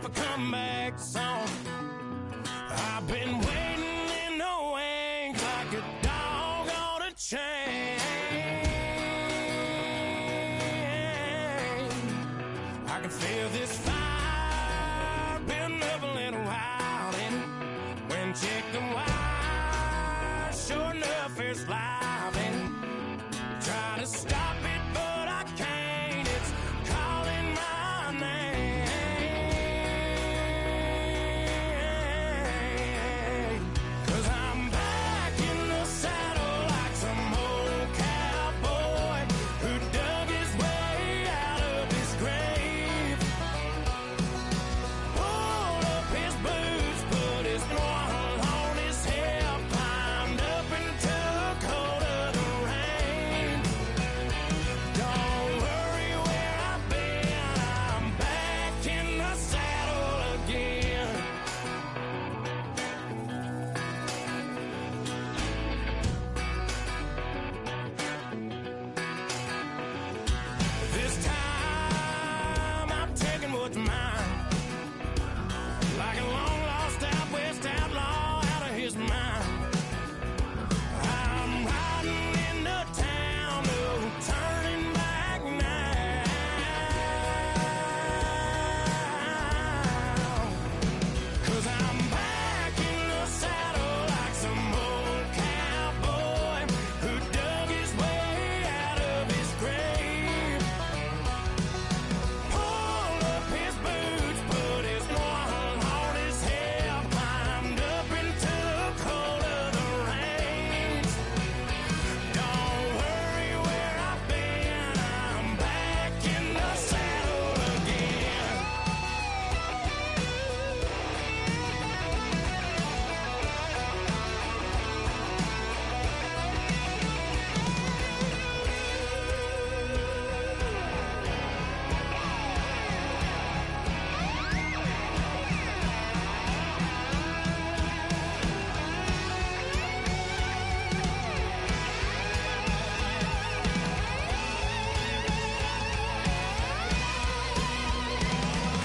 a comeback song. I've been waiting in the wings like a dog on a chain. I can feel this fire been up a little while, and when chicken wire, sure enough it's live, and try to stop it, but I can't. It's calling my name. 'Cause I'm back in the saddle like some old cowboy who dug his way out of his grave. Pulled up his boots, put his one on his hip, climbed up and took hold of the reins. Don't worry where I've been, I'm back in the saddle again. This time I'm taking what's mine, like a long lost out west outlaw out of his mind. I'm riding into town, no turning back now. 'Cause I'm back in the saddle like some old cowboy who dug his way out of his grave. Pulled up his boots, put his one on his hip, climbed up and took hold of the reins. Don't worry where I've been, I'm back in the saddle again.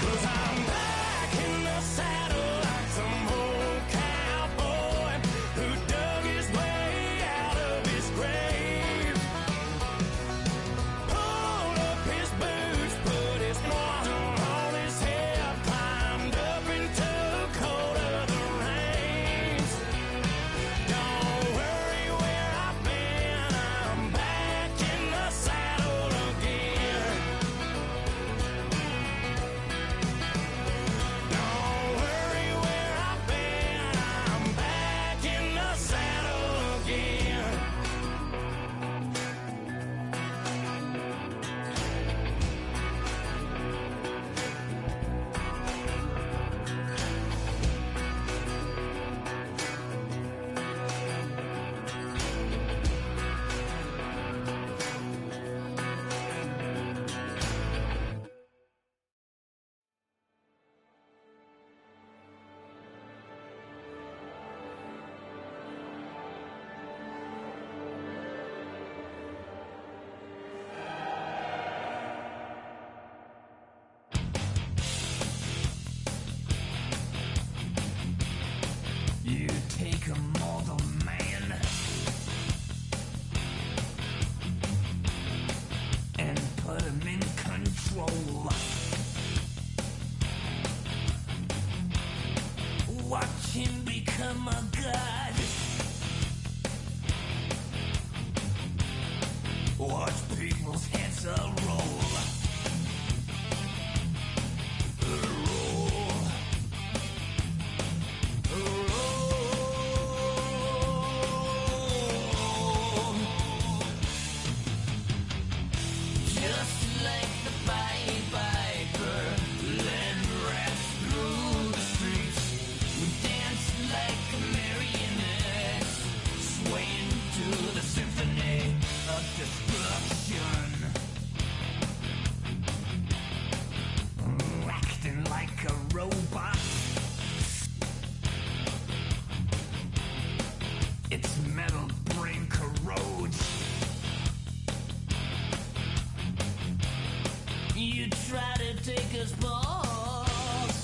Cause I'm back in the saddle like some old cowboy who dug his way out of his grave. Pulled up his boots, put his one on his hip, climbed up and took hold of the reins. Don't worry where I've been, I'm back in the saddle again. Don't worry where I've been, I'm back in the saddle again. You take a mortal man and put him in control. Watch him become a god. Watch people's heads roll. Just like the Pied Piper, led rats through the streets. We dance like marionettes, swaying to the symphony of destruction. Acting like a robot. Its metal brain corrodes. You try to take us balls.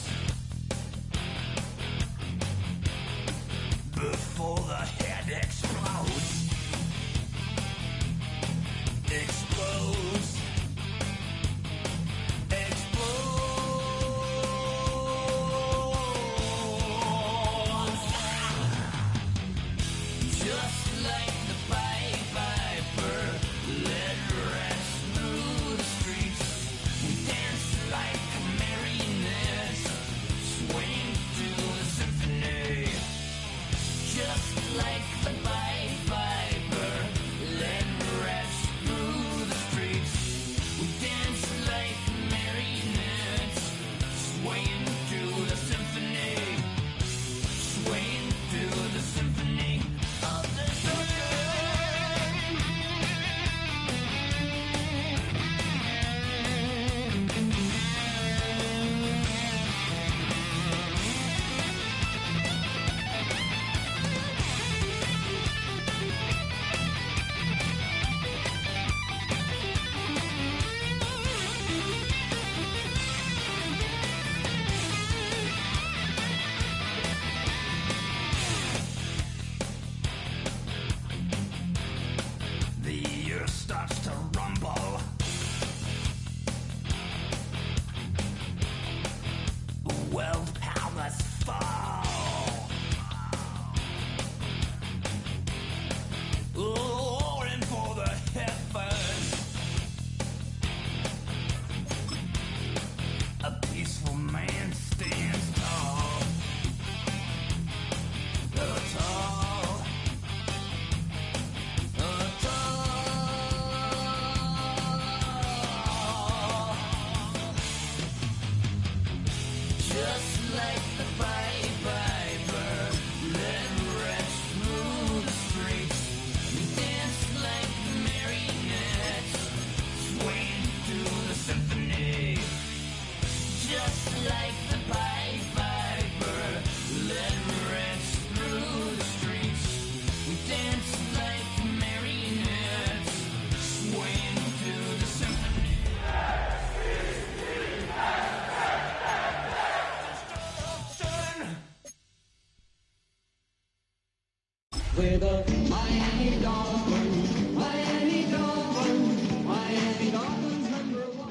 With a Miami Dolphins, Miami Dolphins, Miami Dolphins #1.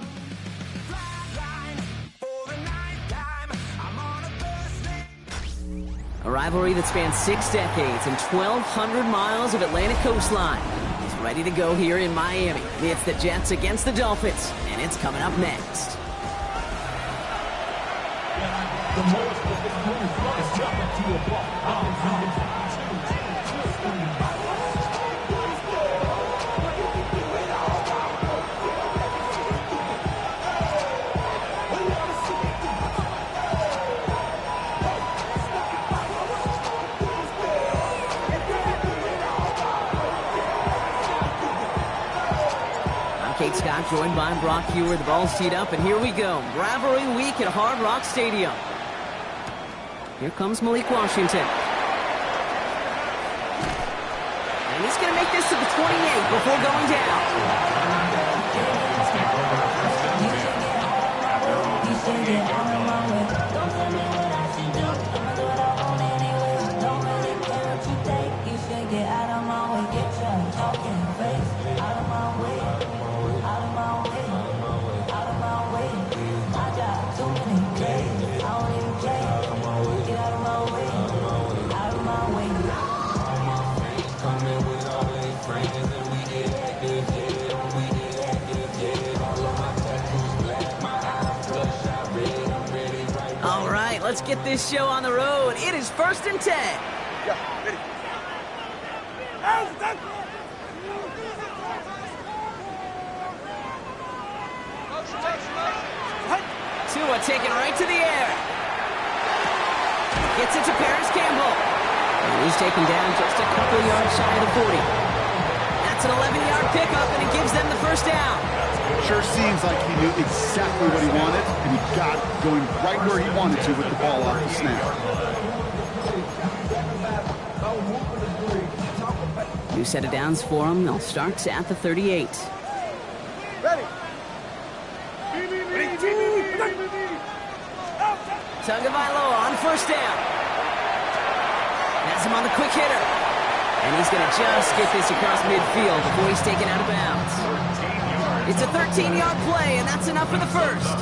Flatline for the ninth time. I'm on a Thursday. A rivalry that spans 6 decades and 1,200 miles of Atlantic coastline is ready to go here in Miami. It's the Jets against the Dolphins, and it's coming up next. The most is jumping to a ball. Kate Scott joined by Brock Hewer. The ball's teed up, and here we go. Rivalry week at Hard Rock Stadium. Here comes Malik Washington. And he's going to make this to the 28 before going down. All right, let's get this show on the road. It is 1st and 10. Yeah, ready. Tua taken right to the air. Gets it to Paris Campbell. And he's taken down just a couple yards shy of the 40. That's an 11-yard pickup, and it gives them the first down. Sure seems like he knew exactly what he wanted, and he got going right where he wanted to with the ball off the snap. New set of downs for him. They'll start at the 38. Ready. Tagovailoa on first down. Has him on the quick hitter. And he's going to just get this across midfield before he's taken out of bounds. It's a 13-yard play, and that's enough for the first.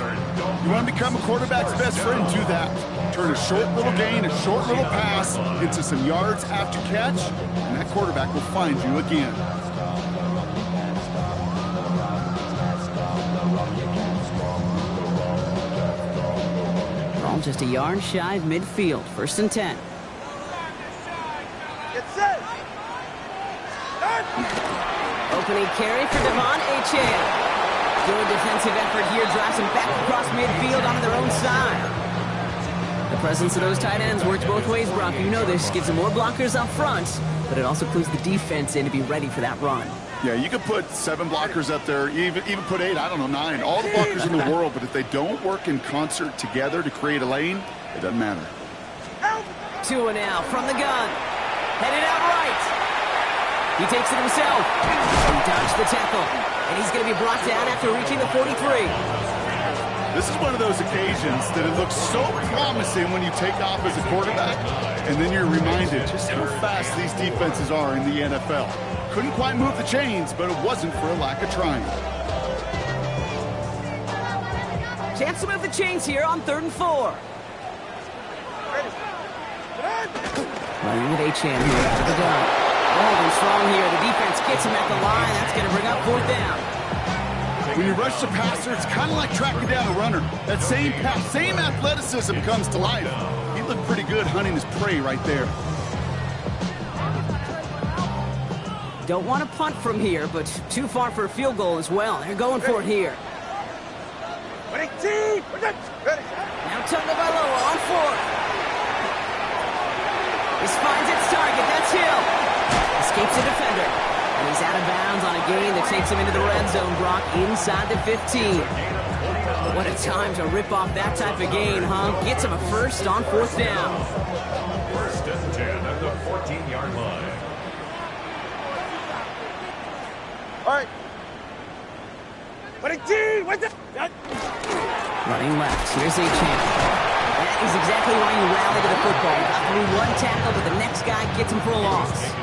You want to become a quarterback's best friend, do that. Turn a short little gain, a short little pass into some yards after catch, and that quarterback will find you again. Ball just a yard shy of midfield. 1st and 10. Get set. Opening carry for Devon Achane. Good defensive effort here, drives him back across midfield onto their own side. The presence of those tight ends works both ways, Brock. You know this. Gives them more blockers up front, but it also clues the defense in to be ready for that run. Yeah, you could put 7 blockers up there, even put 8, I don't know, 9. All the blockers in the world, but if they don't work in concert together to create a lane, it doesn't matter. Tua now from the gun. Headed out right. He takes it himself. He dodged the tackle. And he's going to be brought down after reaching the 43. This is one of those occasions that it looks so promising when you take off as a quarterback, and then you're reminded just how fast these defenses are in the NFL. Couldn't quite move the chains, but it wasn't for a lack of trying. Chance to move the chains here on 3rd and 4. Running with Achane here out of the gun. Holding strong here. The defense gets him at the line. That's going to bring up 4th down. When you rush the passer, it's kind of like tracking down a runner. That same athleticism comes to life. He looked pretty good hunting his prey right there. Don't want to punt from here, but too far for a field goal as well. They're going for it here. Now Tagovailoa on 4th. escapes the defender. And he's out of bounds on a gain that takes him into the red zone, Brock, inside the 15. What a time to rip off that type of gain, huh? Gets him a first on 4th down. First and 10 at the 14-yard line. All right. Running left. Here's Achane. That is exactly why you rally to the football. You got through one tackle, but the next guy gets him for a loss.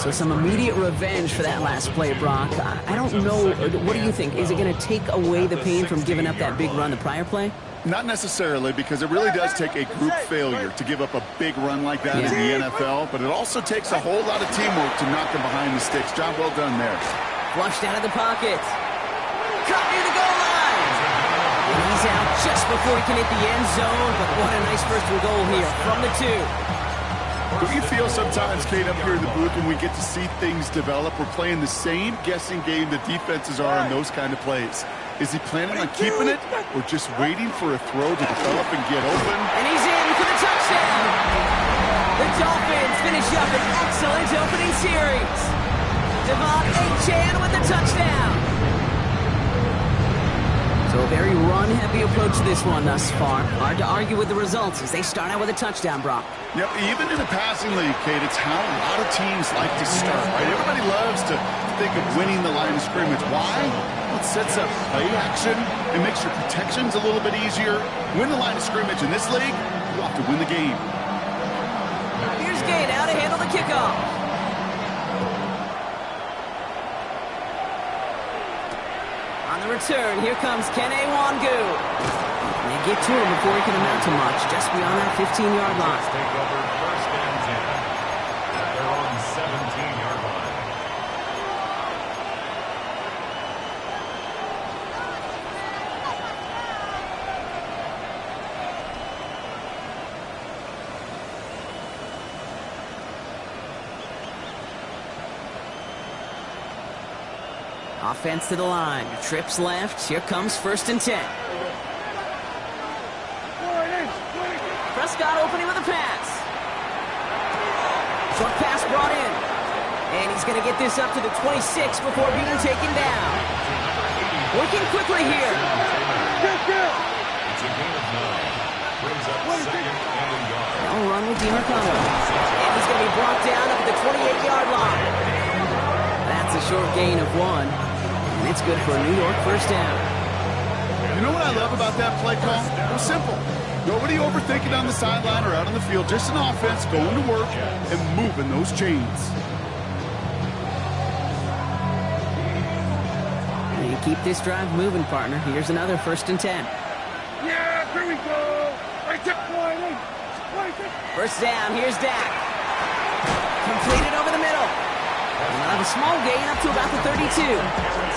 So some immediate revenge for that last play, Brock. I don't know. What do you think? Is it going to take away the pain from giving up that big run the prior play? Not necessarily, because it really does take a group failure to give up a big run like that in the NFL, but it also takes a whole lot of teamwork to knock them behind the sticks. Job well done there. Flushed out of the pocket. Caught near the goal line. And he's out just before he can hit the end zone, but what a nice first and goal here from the 2. Do you feel sometimes, Kate, up here in the booth when we get to see things develop, we're playing the same guessing game the defenses are on those kind of plays? Is he planning on keeping it or just waiting for a throw to develop and get open? And he's in for the touchdown. The Dolphins finish up an excellent opening series. Devon Achane with the touchdown. So a very run-heavy approach to this one thus far. Hard to argue with the results as they start out with a touchdown, Brock. Yep, even in the passing league, Kate, it's how a lot of teams like to start, right? Everybody loves to think of winning the line of scrimmage. Why? Well, it sets up play action. It makes your protections a little bit easier. Win the line of scrimmage in this league, you have to win the game. Here's Gay now to handle the kickoff. On the return, here comes Kene Wangu. And they get to him before he can amount to much, just beyond that 15-yard line. Take over first and 10 at their own 17-yard line. Offense to the line. Trips left. Here comes first and 10. Prescott opening with a pass. Short pass brought in. And he's going to get this up to the 26 before being taken down. Working quickly here. It's a gain of 9. Brings up second and a yard. Now run with DiMercado. And he's going to be brought down up at the 28-yard line. That's a short gain of 1. And it's good for a New York first down. You know what I love about that play call? It was simple. Nobody overthinking on the sideline or out on the field. Just an offense going to work and moving those chains. And you keep this drive moving, partner. Here's another first and 10. Yeah, here we go. Right there, First down, here's Dak. Completed over the middle. And they'll have a small gain up to about the 32.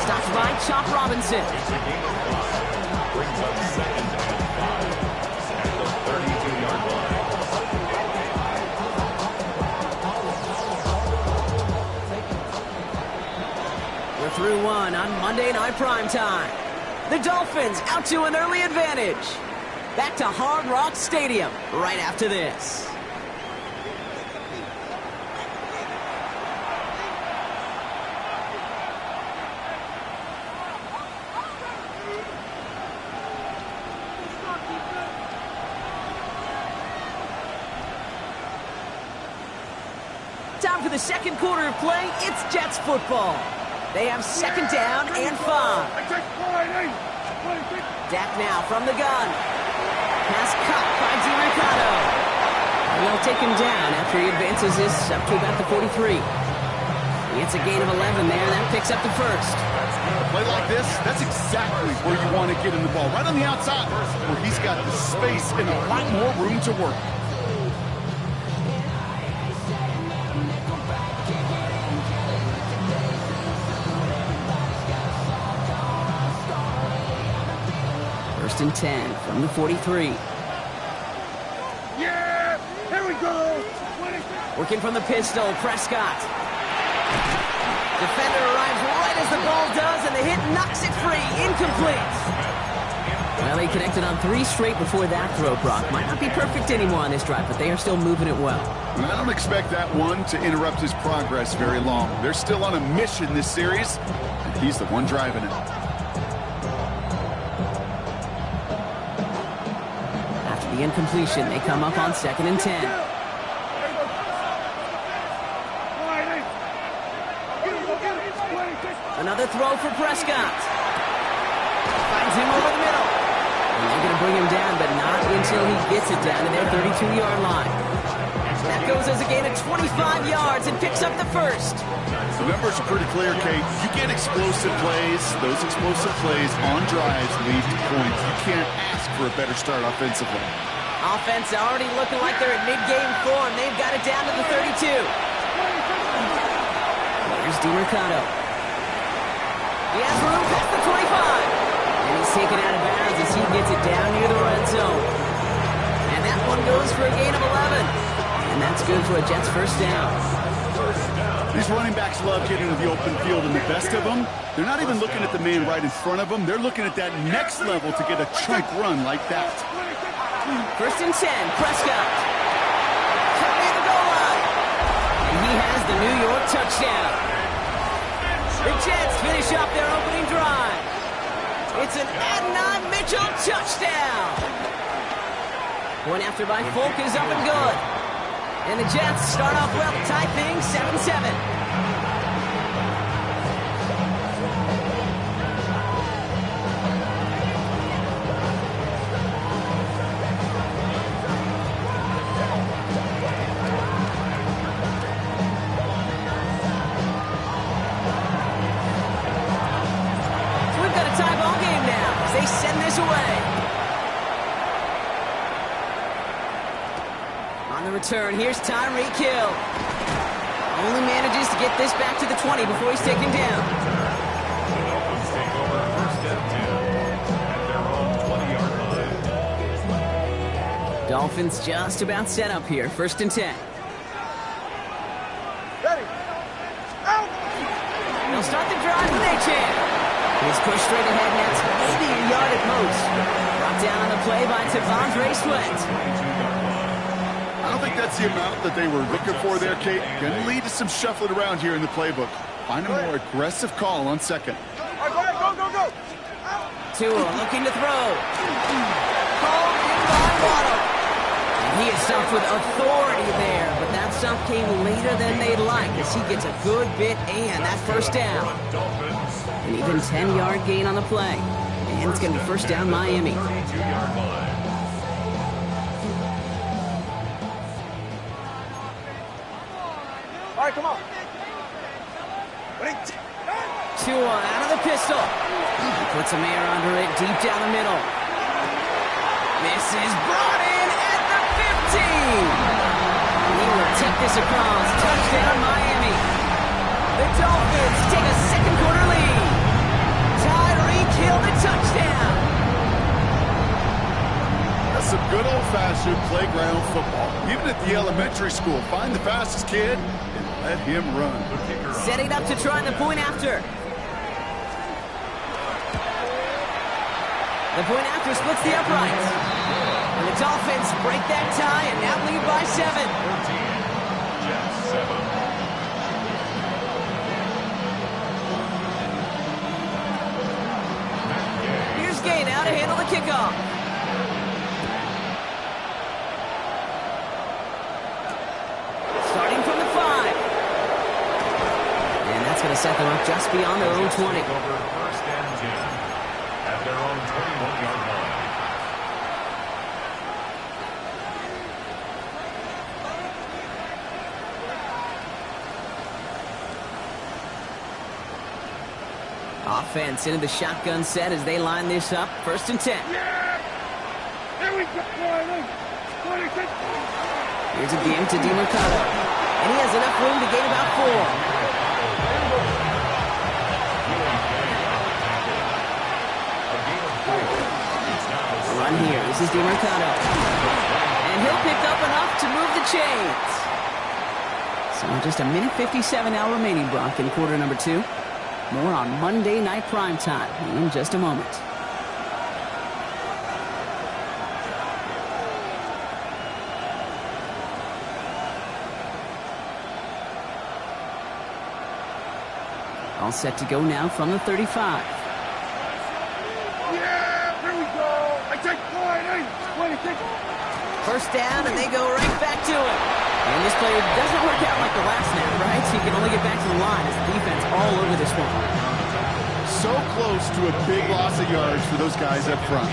Stopped by Chop Robinson. It's a gain of 5. Brings up second and 5 at the 32-yard line. We're through one on Monday Night Primetime. The Dolphins out to an early advantage. Back to Hard Rock Stadium right after this. Time for the second quarter of play. It's Jets football. They have second down and 5. Dak now from the gun. Pass caught by DiMercado. They'll take him down after he advances this up to about the 43. It's a gain of 11 there. That picks up the first. A play like this, that's exactly where you want to get him the ball. Right on the outside, where he's got the space and a lot more room to work. First and 10 from the 43. Yeah, here we go. Working from the pistol, Prescott. Defender arrives right as the ball does, and the hit knocks it free. Incomplete. Well, he connected on 3 straight before that throw, Brock. Might not be perfect anymore on this drive, but they are still moving it well. And I don't expect that one to interrupt his progress very long. They're still on a mission this series, and he's the one driving it. After the incompletion, they come up on 2nd and 10. Another throw for Prescott. Finds him over the middle. And they're going to bring him down, but not until he gets it down to their 32-yard line. That goes as a gain of 25 yards and picks up the first. The numbers are pretty clear, Kate. You get explosive plays. Those explosive plays on drives lead to points. You can't ask for a better start offensively. Offense already looking like they're in mid-game form. They've got it down to the 32. Here's DiMercato. He has room past the 25. And he's taken out of bounds as he gets it down near the red zone. And that one goes for a gain of 11. And that's good for a Jets first down. These running backs love getting to the open field, and the best of them, they're not even looking at the man right in front of them. They're looking at that next level to get a chunk run like that. 1st and 10, Prescott. Cut near the goal line. And he has the New York touchdown. The Jets finish up their opening drive. It's an Adonai Mitchell touchdown. Point after by Folk is up and good. And the Jets start off well to tie things 7-7. Send this away. On the return, here's Tyreek Hill. Only manages to get this back to the 20 before he's taken down. The Dolphins take over 1st and 10 at their own 20-yard line. Dolphins just about set up here. 1st and 10. Ready. Out. They'll start the drive with Achane. He's pushed straight ahead, and that's maybe a yard at most. Brought down on the play by T'Vondre Sweat. I don't think that's the amount that they were looking for there, Kate. Going to lead to some shuffling around here in the playbook. Find a more aggressive call on 2nd. All right, go. Tua looking to throw. Called in by Waddle. And he is stumped with authority there, but that stump came later than they'd like as he gets a good bit and that first down. An even 10-yard gain on the play. And it's going to be first down Miami. 32-yard line. All right, come on. Tua out of the pistol. Puts a man under it deep down the middle. This is brought in at the 15. He will take this across. Touchdown Miami. The Dolphins take a second-quarter lead. Tyreek Hill the touchdown. That's some good old-fashioned playground football. Even at the elementary school, find the fastest kid and let him run. Setting up to try the point after. The point after splits the uprights. And the Dolphins break that tie and now lead by 7. 14. Jets 7. Here's Gay now to handle the kickoff. Starting from the 5. And that's going to set them up just beyond their own 20. Over 1st and 10 at their own 21-yard line. Offense into the shotgun set as they line this up. 1st and 10. Yeah. Here we go. 26. Here's a game to DiMercato. And he has enough room to gain about 4. Run here. This is DiMercato. And he'll pick up enough to move the chains. So just a minute 57 now remaining, Brock, in quarter number 2. More on Monday Night Primetime in just a moment. All set to go now from the 35. Yeah, here we go. I take 26. First down, and they go right back to it. And this play doesn't work out like the last snap, right? So you can only get back to the line as the defense all over this one. So close to a big loss of yards for those guys up front.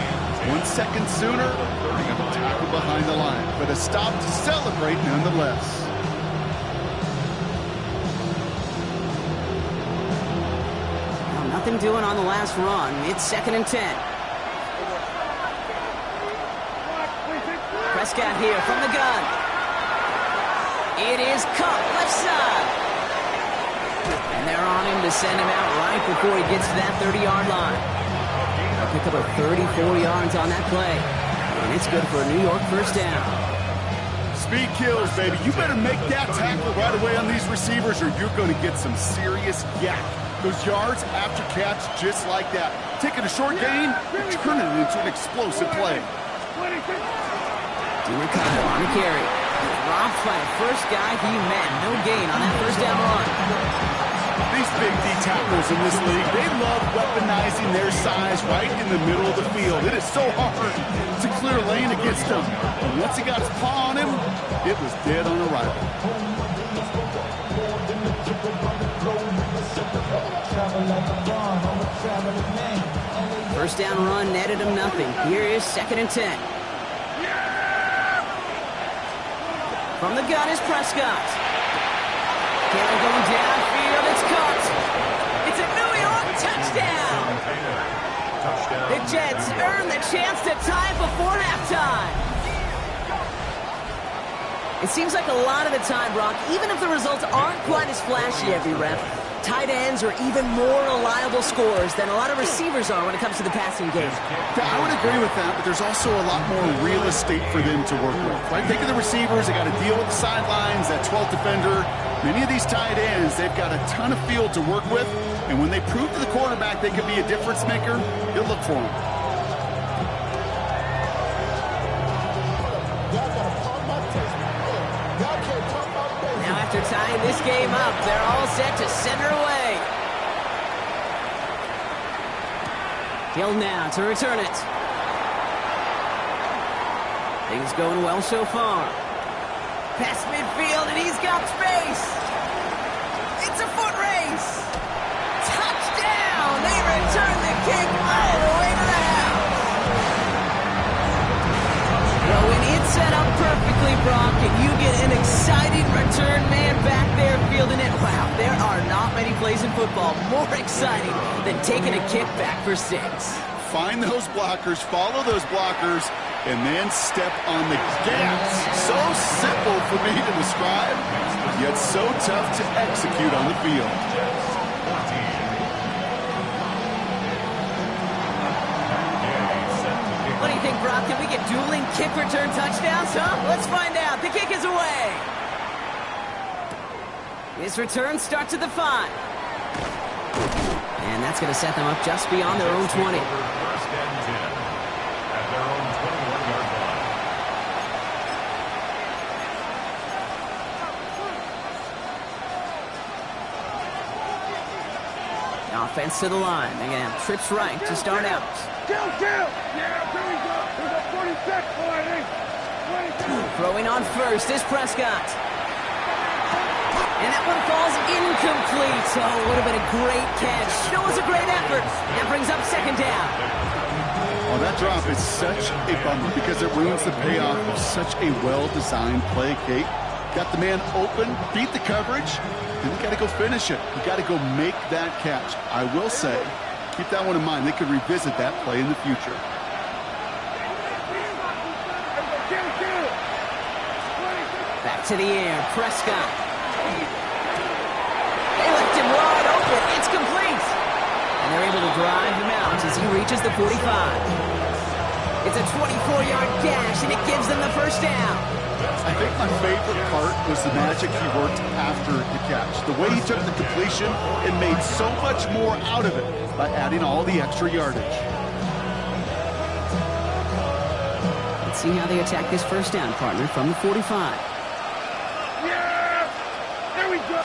1 second sooner, they got a tackle behind the line, but a stop to celebrate nonetheless. Nothing doing on the last run. It's 2nd and 10. Prescott here from the gun. It is caught left side. And they're on him to send him out right before he gets to that 30-yard line. They'll pick up a 34 yards on that play. And it's good for a New York first down. Speed kills, baby. You better make that tackle right away on these receivers or you're going to get some serious yak. Those yards after catch just like that. Taking a short gain and turning it into an explosive play. DeMarcado on the carry. Dropped by the first guy he met. No gain on that first down run. These big D tackles in this league, they love weaponizing their size right in the middle of the field. It is so hard to clear lane against them. And once he got his paw on him, it was dead on arrival. First down run netted him nothing. Here is 2nd and 10. From the gun is Prescott. Carry going downfield. It's caught. It's a New York touchdown. The Jets earn the chance to tie it before halftime. It seems like a lot of the time, Brock, even if the results aren't quite as flashy every rep, tight ends are even more reliable scorers than a lot of receivers are when it comes to the passing game. Yeah, I would agree with that, but there's also a lot more real estate for them to work with. Right? Think of the receivers. They got to deal with the sidelines, that 12th defender. Many of these tight ends, they've got a ton of field to work with, and when they prove to the quarterback they can be a difference maker, he'll look for them. Now after tying this game up, they're all set to send her away. Hill now to return it. Things going well so far. Past midfield, and he's got space. It's a foot race. Touchdown! They return the kick all the way to the house. Well, when it's set up perfectly, Brock, and you get an exciting return man back there fielding it, wow, there are not many plays in football more exciting than taking a kick back for 6. Find those blockers, follow those blockers, and then step on the gas. So simple for me to describe, yet so tough to execute on the field. What do you think, Brock? Can we get dueling kick return touchdowns, huh? Let's find out. The kick is away. His return starts at the 5. And that's going to set them up just beyond their own 20. First and 10 at their own 21-yard line. Offense to the line. Again, trips right to start out. Kill! Yeah, there we go. There's a 46. Throwing on first is Prescott. And that one falls incomplete. Oh, would have been a great catch. It was a great effort. That brings up 2nd down. Well, that drop is such a bummer because it ruins the payoff of such a well-designed play, Kate. Got the man open, beat the coverage, then you got to go finish it. You got to go make that catch. I will say, keep that one in mind. They could revisit that play in the future. Back to the air, Prescott. They left him wide open. It's complete. And they're able to drive him out as he reaches the 45. It's a 24-yard dash, and it gives them the first down. I think my favorite part was the magic he worked after the catch. The way he took the completion and made so much more out of it by adding all the extra yardage. Let's see how they attack this first down, partner, from the 45. Yeah! There we go.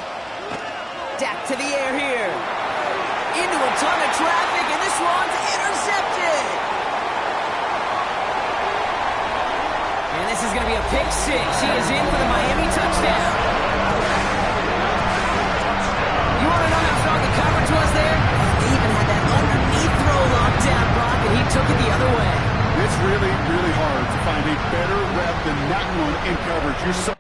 Dak to the air here. into a ton of traffic, and this one's intercepted. And this is going to be a pick six. He is in for the Miami touchdown. You want to know how strong the coverage was there? They even had that underneath throw locked down, Brock, and he took it the other way. It's really, really hard to find a better rep than that one in coverage. You're so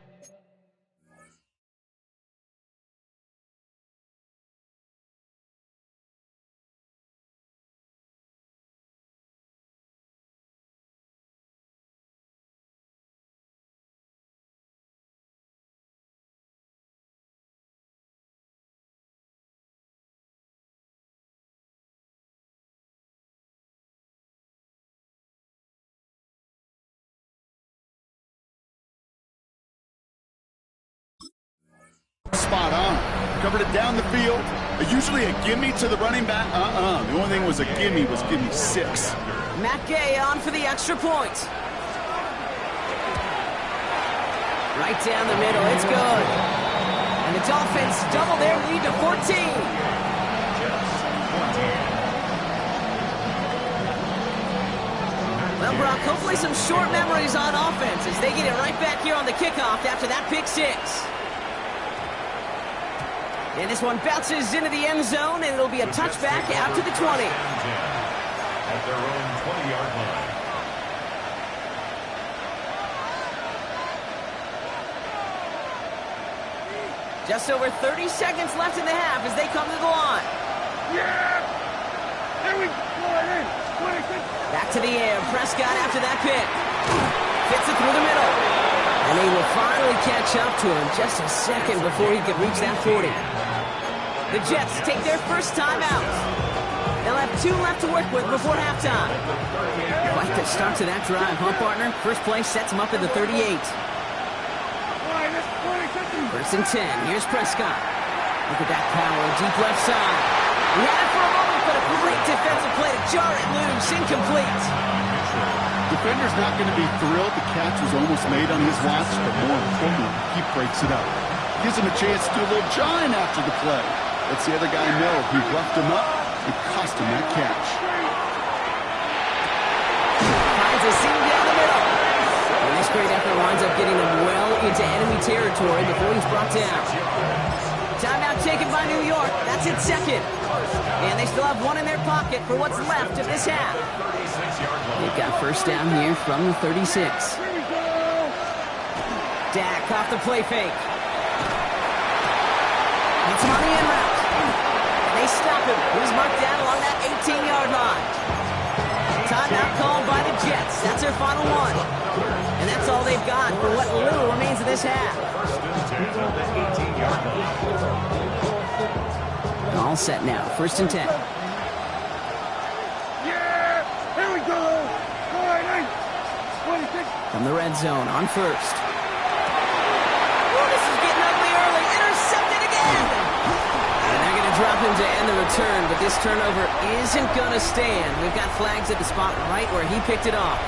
spot on. Covered it down the field. Usually a gimme to the running back. The only thing was a gimme was gimme 6. Matt Gay on for the extra point. Right down the middle, it's good. And the Dolphins double their lead to 14. Well, Brock, hopefully some short memories on offense as they get it right back here on the kickoff after that pick six. And this one bounces into the end zone, and it'll be a touchback out to the 20. At their own 20-yard line. Just over 30 seconds left in the half as they come to the line. Yeah! There we go, in. 26. Back to the air. Prescott after that pick. Fits it through the middle. And they will finally catch up to him just a second before he could reach that 40. The Jets take their first time out. They'll have 2 left to work with before halftime. Quite the start to that drive, huh, partner? First play sets him up at the 38. First and 10. Here's Prescott. Look at that power. Deep left side. He had it for a moment, but a great defensive play to jar it loose. Incomplete. Defender's not going to be thrilled the catch was almost made on his watch, but more importantly, he breaks it up. Gives him a chance to do a little jawing after the play. Lets the other guy know he roughed him up and cost him that catch. Finds a seam down the middle. And this great effort winds up getting him well into enemy territory before he's brought down. Timeout taken by New York. That's its second. And they still have 1 in their pocket for what's left of this half. They've got first down here from the 36. Dak off the play fake. It's him on the end route. They stop him. He was marked down along that 18-yard line. Timeout called by the Jets. That's their final one. And that's all they've got for what little remains of this half. All set now. First and 10. Yeah! Here we go! 26. From the red zone on first. Oh, this is getting ugly early. Intercepted again! And they're going to drop him to end the return, but this turnover isn't going to stand. We've got flags at the spot right where he picked it off.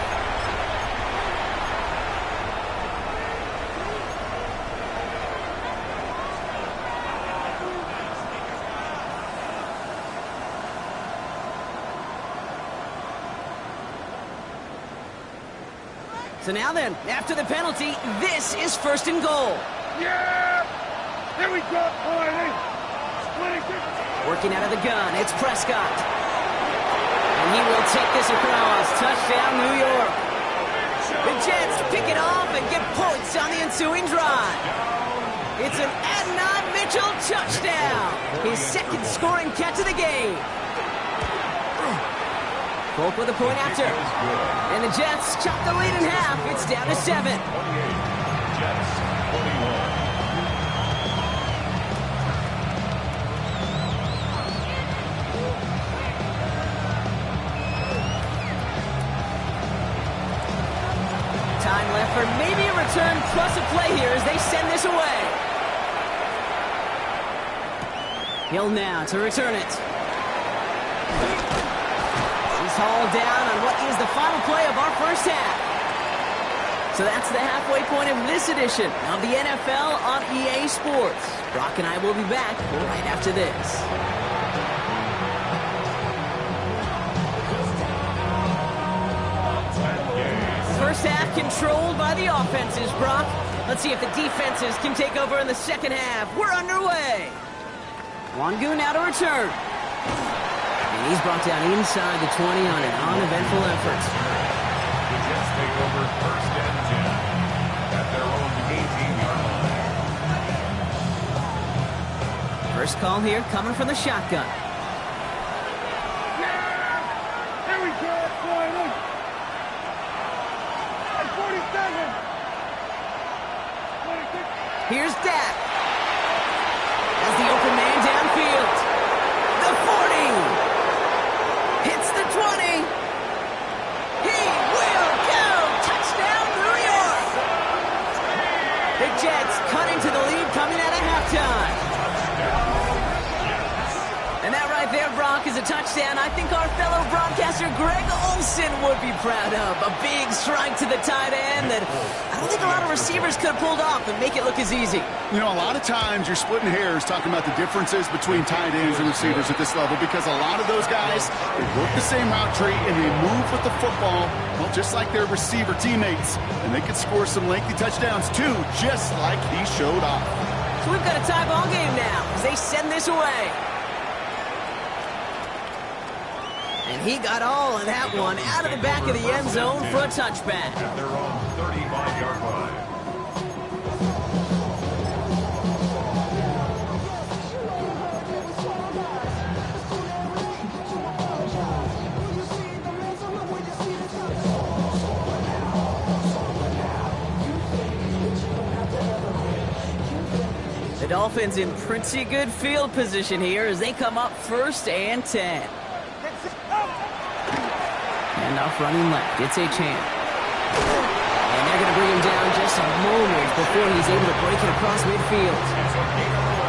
So now then, after the penalty, this is first and goal. Yeah! Here we go! 26. Working out of the gun, it's Prescott. And he will take this across. Touchdown, New York. The Jets pick it off and get points on the ensuing drive. It's an Adnan Mitchell touchdown. His second scoring catch of the game. Polk with a point after. And the Jets chop the lead in half. It's down to 7. 28. Jets 41. Time left for maybe a return plus a play here as they send this away. Hill now to return it. He's hauled down on what is the final play of our first half. So that's the halfway point of this edition of the NFL on EA Sports. Brock and I will be back right after this. first half controlled by the offenses, Brock. Let's see if the defenses can take over in the second half. We're underway. Wangu now to return. And he's brought down inside the 20 on an uneventful effort. The Jets take over first and 10 at their own 18-yard line. First call here coming from the shotgun. Here we go, going in. At 47. 26. Here's Dak. As the open man downfield. The 40. Hits the 20. He will go. Touchdown, New York. The Jets cut into the lead coming out of halftime. And that right there, Brock, is a touchdown I think our fellow broadcaster Greg Olson would be proud of. A big strike to the tight end that I don't think a lot of receivers could have pulled off and make it look as easy. You know, a lot of times you're splitting hairs talking about the differences between tight ends and receivers at this level because a lot of those guys, they work the same route tree and they move with the football, well, just like their receiver teammates. And they could score some lengthy touchdowns too, just like he showed off. So we've got a tie ball game now as they send this away. And he got all of that one out of the back of the end zone for a touchback. At their own 35-yard line. The Dolphins in pretty good field position here as they come up first and 10. And off running left, it's a chance. And they're going to bring him down just a moment before he's able to break it across midfield.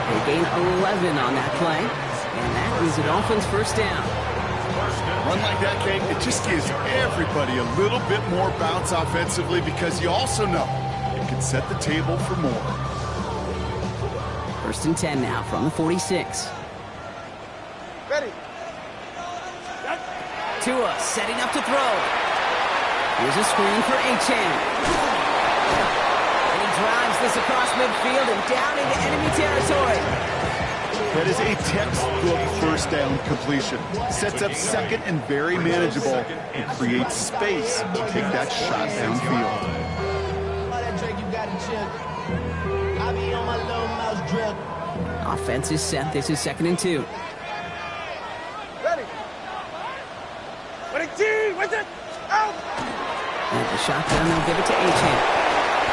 They gain 11 on that play, and that is the Dolphins' first down. Run like that, Kate, it just gives everybody a little bit more bounce offensively because you also know it can set the table for more. First and 10 now from the 46. Ready. Tua setting up to throw. Here's a screen for Achane. And he drives this across midfield and down into enemy territory. That is a textbook first down completion. Sets up second and very manageable and creates space to take that shot downfield. Offense is set. This is second and 2. Ready. Ready, what's it? Out. At the shotgun, they'll give it to Achane.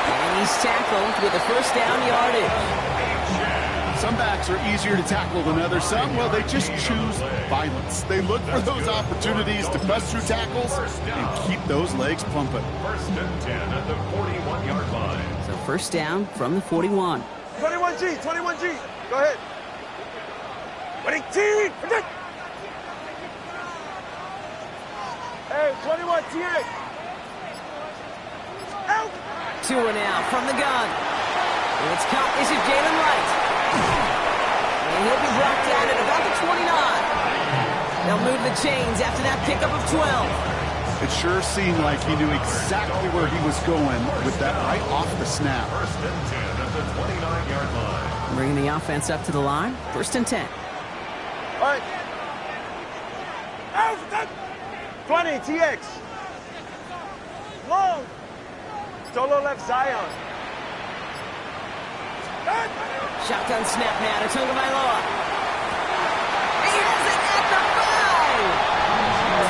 And he's tackled with a first down yardage. Some backs are easier to tackle than others. Some, well, they just choose violence. They look for those opportunities to bust through tackles and keep those legs pumping. First and 10 at the 41-yard line. So first down from the 41. 21G, 21G. Go ahead. Ready, team, protect. Hey, 21 TX. Out. Tua now from the gun. It's caught. This is Jalen Wright. And he'll be brought down at about the 29. They'll move the chains after that pickup of 12. It sure seemed like he knew exactly where he was going with that right off the snap. First and 10 at the 29-yard line. Bringing the offense up to the line. First and 10. All right. Out. 20 TX. Long. Solo left Zion. Shotgun snap now to Tagovailoa. He has it at the 5.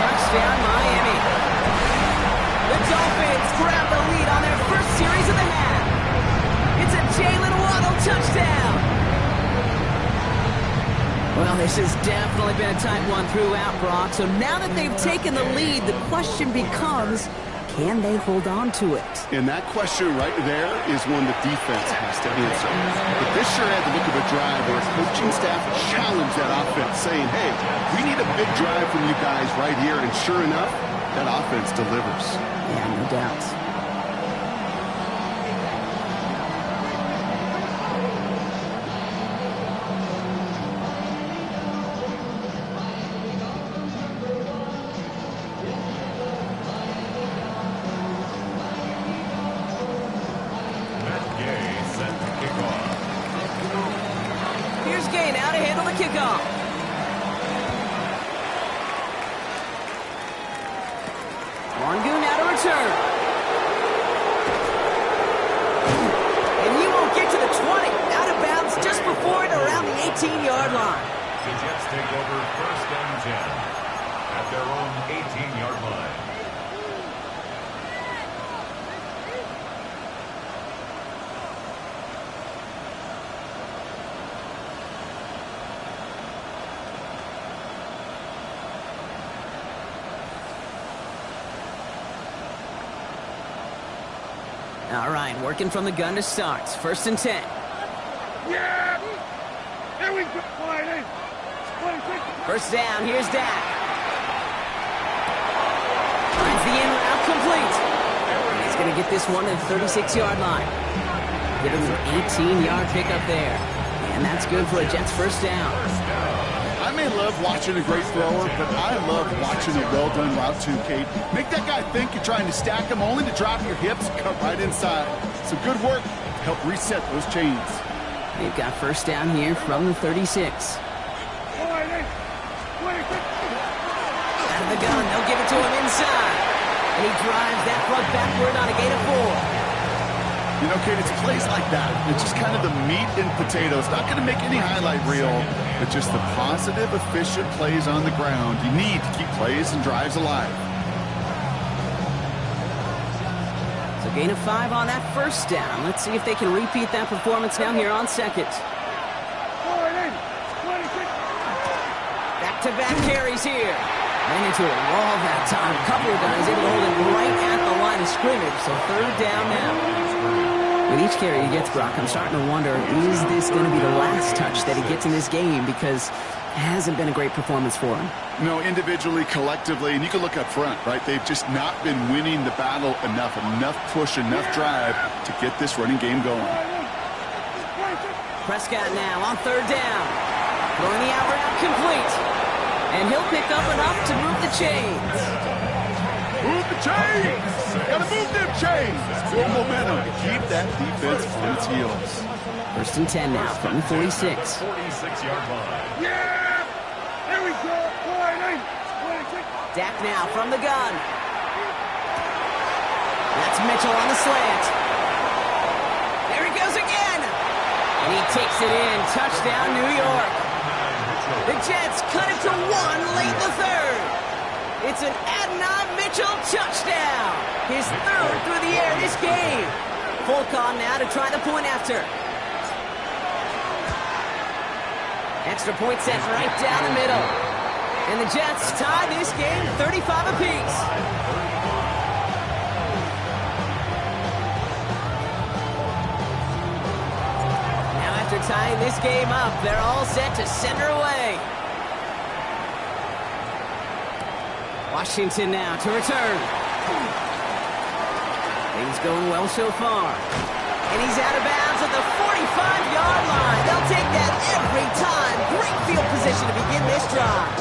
Touchdown, Miami. The Dolphins grab the lead on their first series of the half. It's a Jalen Waddle touchdown. Well, this has definitely been a tight one throughout, Brock. So now that they've taken the lead, the question becomes, can they hold on to it? And that question right there is one the defense has to answer. But this sure had the look of a drive where his coaching staff challenged that offense, saying, hey, we need a big drive from you guys right here. And sure enough, that offense delivers. Yeah, no doubt. Gay now to handle the kickoff. Longu now to return. And he won't get to the 20. Out of bounds just before it around the 18-yard line. The Jets take over 1st and 10 at their own 18-yard line. All right, working from the gun to start. 1st and 10. Yeah! There we go! Quiet in! 26! 1st down, here's Dak. Finds the in route complete. He's going to get this one to the 36-yard line. Give him an 18-yard pickup there. And that's good for a Jets 1st down. I may love watching a great thrower, but I love watching a well-done route too, Kate. Make that guy think you're trying to stack him only to drop your hips and cut right inside. Some good work to help reset those chains. They've got 1st down here from the 36. Quiet in! 26! Out of the gun, they'll give it to him inside. And he drives that plug backward on a gain of 4. You know, Kate, it's plays like that. It's just kind of the meat and potatoes. Not going to make any highlight reel, but just the positive, efficient plays on the ground. You need to keep plays and drives alive. So gain of 5 on that 1st down. Let's see if they can repeat that performance now here on 2nd. Quiet in! 26! Back-to-back carries here. Ran into a wall that time. A couple of guys able to hold it right at the line of scrimmage. So 3rd down now. With each carry he gets, Brock, I'm starting to wonder, is this going to be the last touch that he gets in this game? Because it hasn't been a great performance for him. No, individually, collectively, and you can look up front, right? They've just not been winning the battle enough push, enough drive to get this running game going. Prescott now on 3rd down. Throwing the out route complete. And he'll pick up enough to move the chains. Move the chains! Gotta move them chains! Build momentum to keep that defense on its heels. 1st and 10 now from the 46. 46-yard line. Yeah! There we go! Quiet in! 26! Dak now from the gun. That's Mitchell on the slant. There he goes again. And he takes it in. Touchdown, New York. The Jets cut it to 1 late in the 3rd. It's an Adonai Mitchell touchdown. His 3rd through the air this game. Fulcon now to try the point after. Extra point set right down the middle. And the Jets tie this game 35 apiece. Now after tying this game up, they're all set to send her away. Washington now to return. Things going well so far. And he's out of bounds at the 45-yard line. They'll take that every time. Great field position to begin this drive.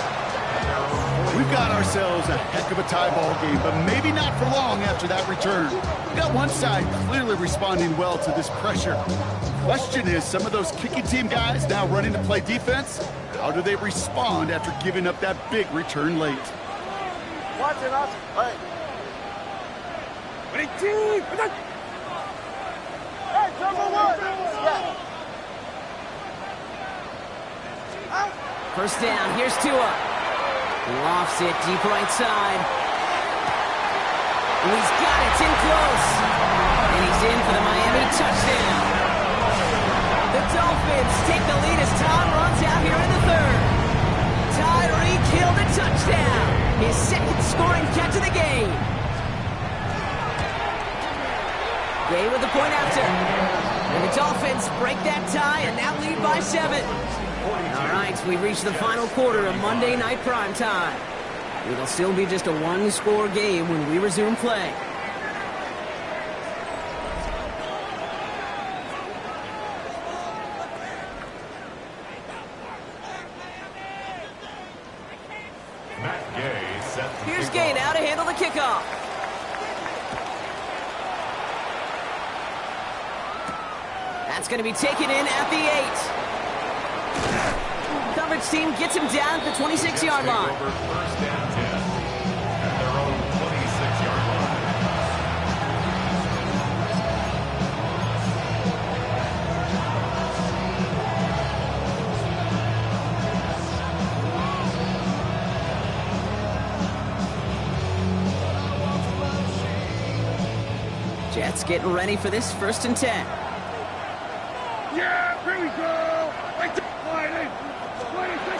We've got ourselves a heck of a tie ball game, but maybe not for long after that return. We got one side clearly responding well to this pressure. Question is, some of those kicking team guys now running to play defense, how do they respond after giving up that big return late? Watching us. Hey. 22! Hey, number 1! Yeah. 1st down, here's Tua. Lofts it deep right side. And he's got it, it's in close. And he's in for the Miami touchdown. The Dolphins take the lead as Tom runs out here in the 3rd. Tyreek Hill the touchdown. His 2nd scoring catch of the game. Gay with the point after. And the Dolphins break that tie and now lead by 7. All right, we've reached the final quarter of Monday Night Primetime. It'll still be just a 1-score game when we resume play. Here's Gay now to handle the kickoff. That's going to be taken in at the 8. Coverage team gets him down at the 26-yard line. Over first and 10 at their own 26-yard line. Jets getting ready for this 1st and 10. Yeah, here we go. Right there. Line in. 26.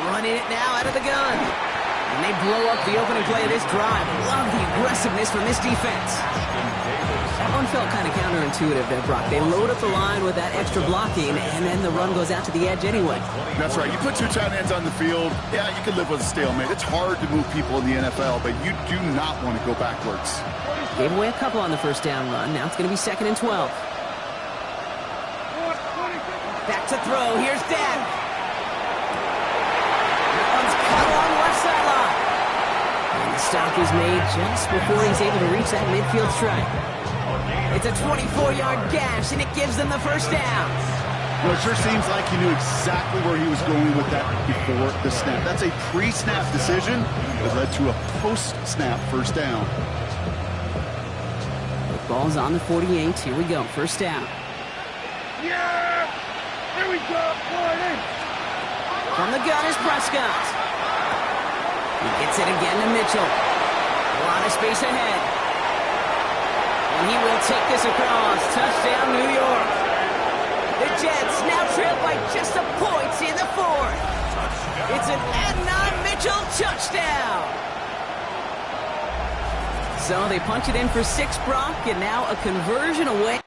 Running it now out of the gun. And they blow up the opening play of this drive. Love the aggressiveness from this defense. That one felt kind of counterintuitive there, Brock. They load up the line with that extra blocking, and then the run goes out to the edge anyway. That's right. You put 2 tight ends on the field, yeah, you can live with a stalemate. It's hard to move people in the NFL, but you do not want to go backwards. Gave away a couple on the first down run. Now it's going to be 2nd and 12. Back to throw. Here's Dak. That one's cut along the left sideline. And the stop is made just before he's able to reach that midfield strike. It's a 24-yard gash, and it gives them the first down. Well, it sure seems like he knew exactly where he was going with that before the snap. That's a pre-snap decision that led to a post-snap first down. The ball's on the 48. Here we go. First down. Yeah. Here we go. Line in. From the gun is Prescott. He gets it again to Mitchell. A lot of space ahead. And he will take this across. Touchdown, New York. The Jets now trail by just a point in the 4th. It's an Adnan Mitchell touchdown. So they punch it in for 6, Brock, and now a conversion away.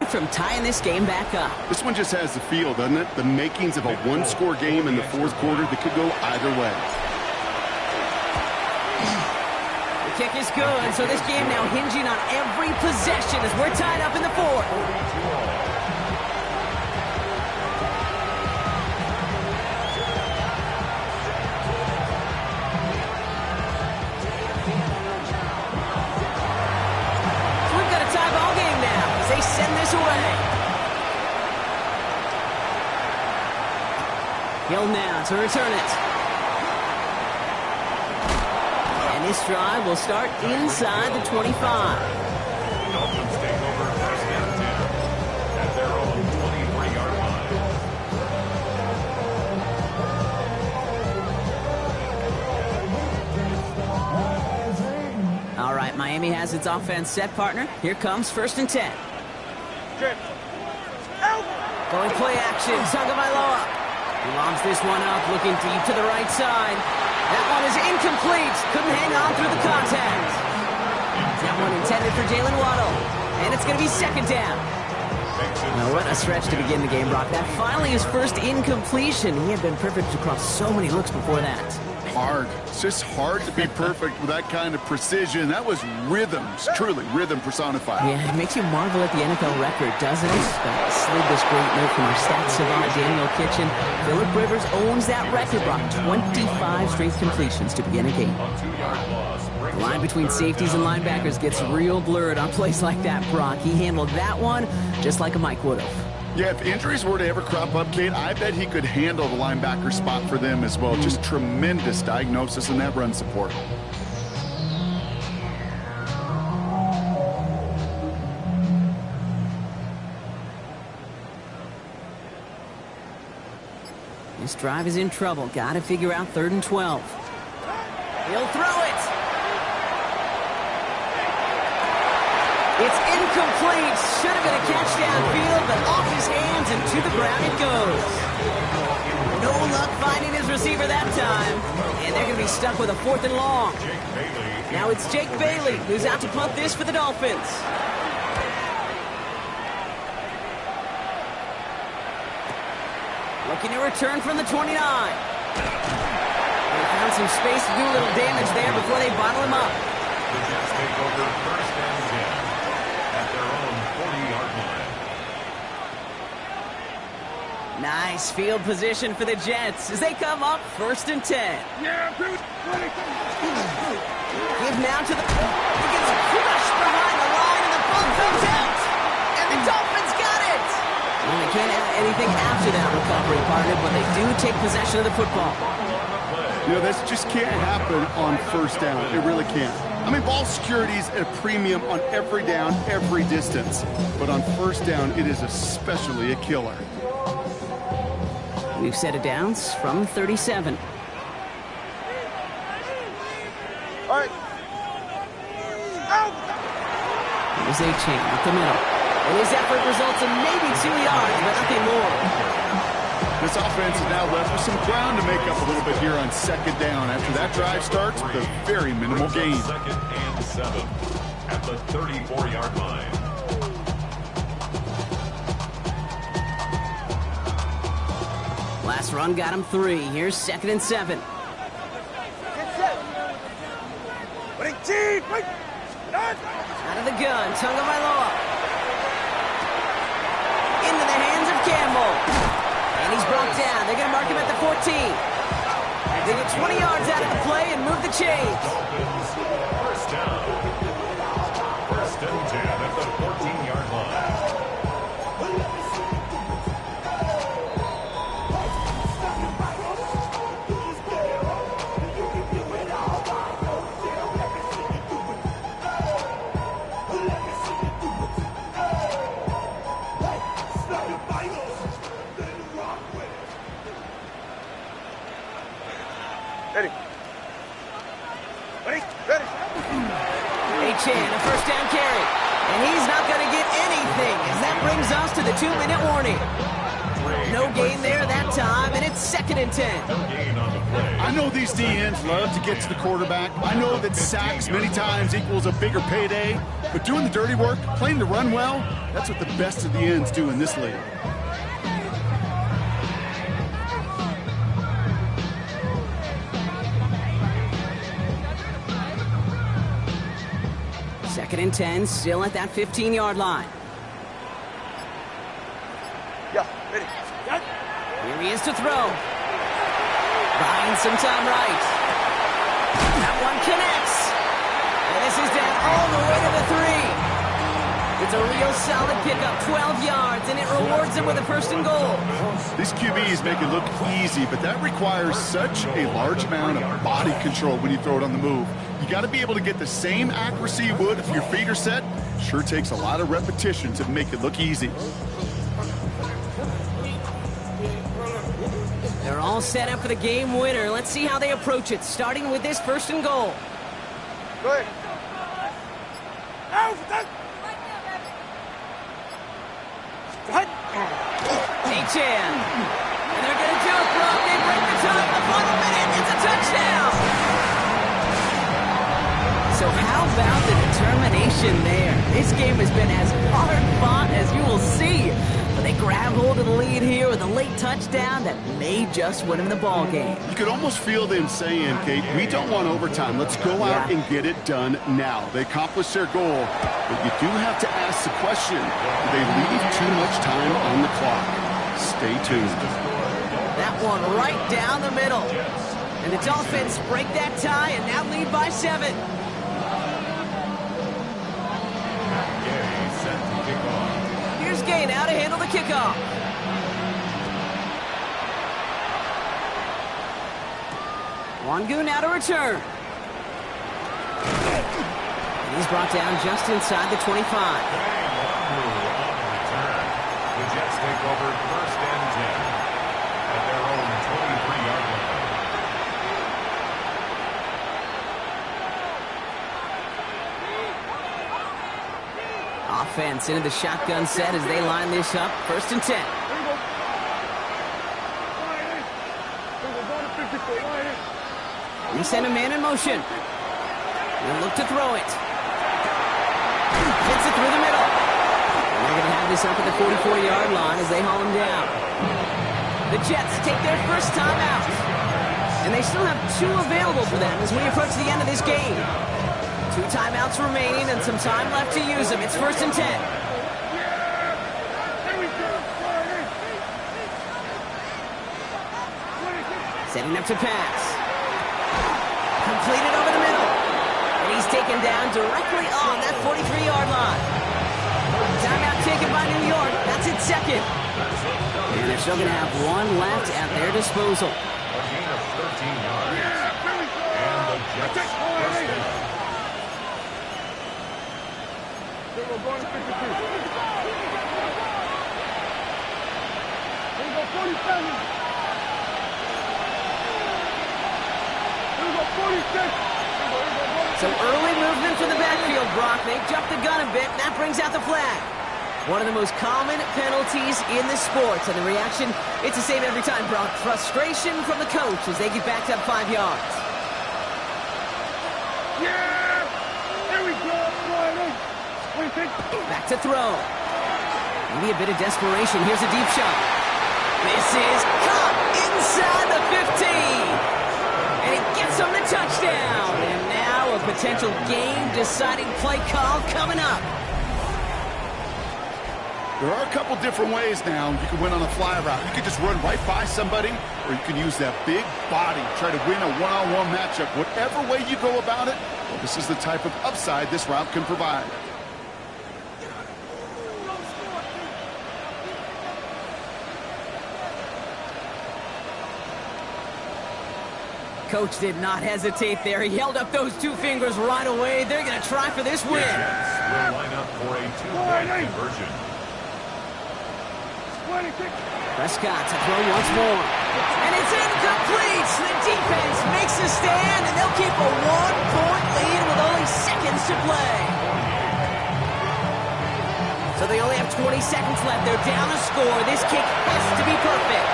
From tying this game back up. This one just has the feel, doesn't it? The makings of a one-score game in the 4th quarter that could go either way. The kick is good, so this game now hinging on every possession as we're tied up in the 4th. They send this away. Hill now to return it. And this drive will start inside the 25. Dolphins take over first and 10 at their own 23-yard line. All right, Miami has its offense set, partner. Here comes 1st and 10. Going play action, Tagovailoa. He lobs this one up, looking deep to the right side. That one is incomplete. Couldn't hang on through the contact. That one intended for Jalen Waddle. And it's going to be 2nd down. Now, what a stretch to begin the game, Brock. That finally his first incompletion. He had been perfect across so many looks before that. Hard. It's just hard to be perfect with that kind of precision. That was rhythm, truly rhythm personified. Yeah, it makes you marvel at the NFL record, doesn't it? Slid this great note from our stats savant, Daniel Kitchen. Phillip Rivers owns that record, Brock. 25 straight completions to begin a game. The line between safeties and linebackers gets real blurred on plays like that, Brock. He handled that one just like a Mike would have. Yeah, if injuries were to ever crop up, Kate, I bet he could handle the linebacker spot for them as well. Just tremendous diagnosis in that run support. This drive is in trouble. Got to figure out 3rd and 12. He'll throw it. It's incomplete. Should have been a catch downfield, but off his hands and to the ground it goes. No luck finding his receiver that time. And they're going to be stuck with a 4th and long. Now it's Jake Bailey who's out to punt this for the Dolphins. Looking to return from the 29. They found some space to do a little damage there before they bottle him up. The Jets take over 1st and 10 at their own 40-yard line. Nice field position for the Jets as they come up 1st and 10. Yeah, dude. Give now to the... He gets crushed behind the line and the ball comes out. And the Dolphins got it. Well, they can't have anything after that recovery, partner, but they do take possession of the football. You know, this just can't happen on 1st down. It really can't. I mean, ball security is at a premium on every down, every distance. But on 1st down, it is especially a killer. We've set it downs from 37. All right. Out. Here's A-Chain up the middle. And his effort results in maybe 2 yards, but nothing more. This offense is now left with some ground to make up a little bit here on 2nd down after that drive starts with a very minimal gain. 2nd and 7 at the 34-yard line. Last run got him 3. Here's 2nd and 7. Get set. Wait, Chief. Wait. Out. Out of the gun, Tagovailoa. Into the hands of Campbell. And he's brought down. They're going to mark him at the 14. They get 20 yards out of the play and move the chains. Dolphins, 1st down. 1st and 10 at the 14-yard line. Ready. Ready. Ready. A-Chan, a 1st down carry. And he's not going to get anything as that brings us to the 2-minute warning. No gain there that time, and it's 2nd and 10. No gain on the play. I know these DNs love to get to the quarterback. I know that sacks many times equals a bigger payday. But doing the dirty work, playing to run well, that's what the best of the ends do in this league. Second and 10, still at that 15-yard line. Yeah. Ready. Got. Here he is to throw. Buying some time right. That one connects. And this is down all the way to the 3. It's a real solid pickup, 12 yards, and it rewards him with a 1st and goal. These QBs make it look easy, but that requires such a large amount of body control when you throw it on the move. You got to be able to get the same accuracy you would if your feet are set. Sure takes a lot of repetition to make it look easy. They're all set up for the game winner. Let's see how they approach it, starting with this 1st and goal. Good. Out. A-Chan. And they're going to do it, bro. They break the time. The final minute. It's a touchdown. So how about the determination there? This game has been as hard-fought as you will see. But they grab hold of the lead here with a late touchdown that may just win them the ball game. You could almost feel them saying, Kate, we don't want overtime. Let's go out and get it done now. They accomplished their goal, but you do have to ask the question, do they leave too much time on the clock? Stay tuned. That one right down the middle. And the Dolphins break that tie and now lead by 7. Here's Gay now to handle the kickoff. Wangu now to return. And he's brought down just inside the 25. The Jets take over 1st and 10 at their own offense into the shotgun set as they line this up. 1st and 10. Here we go. Line in. Here we go. Going to 54. Line in. They send a man in motion. They'll look to throw it. Hits it through the middle. And they're going to have this up at the 44-yard line as they haul him down. The Jets take their first time out. And they still have 2 available for them as we approach the end of this game. 2 timeouts remaining and some time left to use them. It's 1st and 10. Here we go. Line in. Setting up to pass. Completed over the middle. And he's taken down directly on that 43-yard line. Timeout taken by New York. That's its 2nd. And they're still going to have 1 left at their disposal. A gain of 13 yards. And the Jets first down. Here we go. Going to 52. Here we go. 47. Here we go. 46. Some early movement from the backfield, Brock. They jumped the gun a bit, and that brings out the flag. One of the most common penalties in the sports, and the reaction, it's the same every time, Brock. Frustration from the coach as they get backed up 5 yards. Yeah! There we go! Back to throw. Maybe a bit of desperation. Here's a deep shot. This is caught inside the 15. And it gets them the touchdown. And now a potential game-deciding play call coming up. There are a couple different ways now. You can win on a fly route. You can just run right by somebody, or you can use that big body, try to win a one-on-one matchup. Whatever way you go about it, this is the type of upside this route can provide. Coach did not hesitate there. He held up those 2 fingers right away. They're going to try for this win. The Jets will line up for a 2-point conversion. Prescott to throw once more. And it's incomplete. The defense makes a stand, and they'll keep a 1-point lead with only seconds to play. So they only have 20 seconds left. They're down a score. This kick has to be perfect.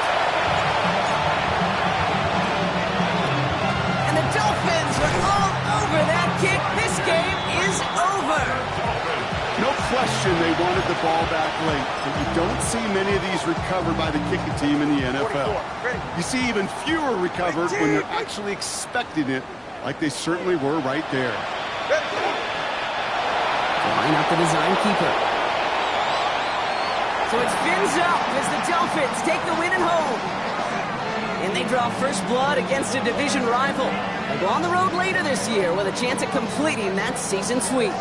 And the Dolphins are all over that kick. This game is over. No question they wanted the ball back late, but you don't see many of these recovered by the kicking team in the NFL. You see even fewer recovered when they're actually expecting it, like they certainly were right there. Line up the design keeper. So it's Phins up as the Dolphins take the win at home. And they draw first blood against a division rival. They'll go on the road later this year with a chance at completing that season sweep.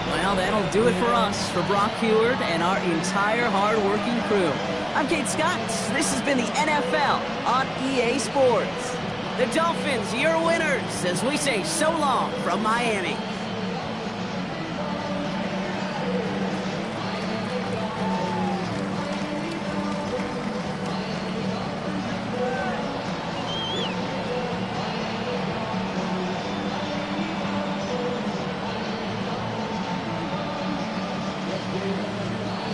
Well, that'll do it for us, for Brock Heward and our entire hard-working crew. I'm Kate Scott. This has been the NFL on EA Sports. The Dolphins, your winners, as we say so long from Miami.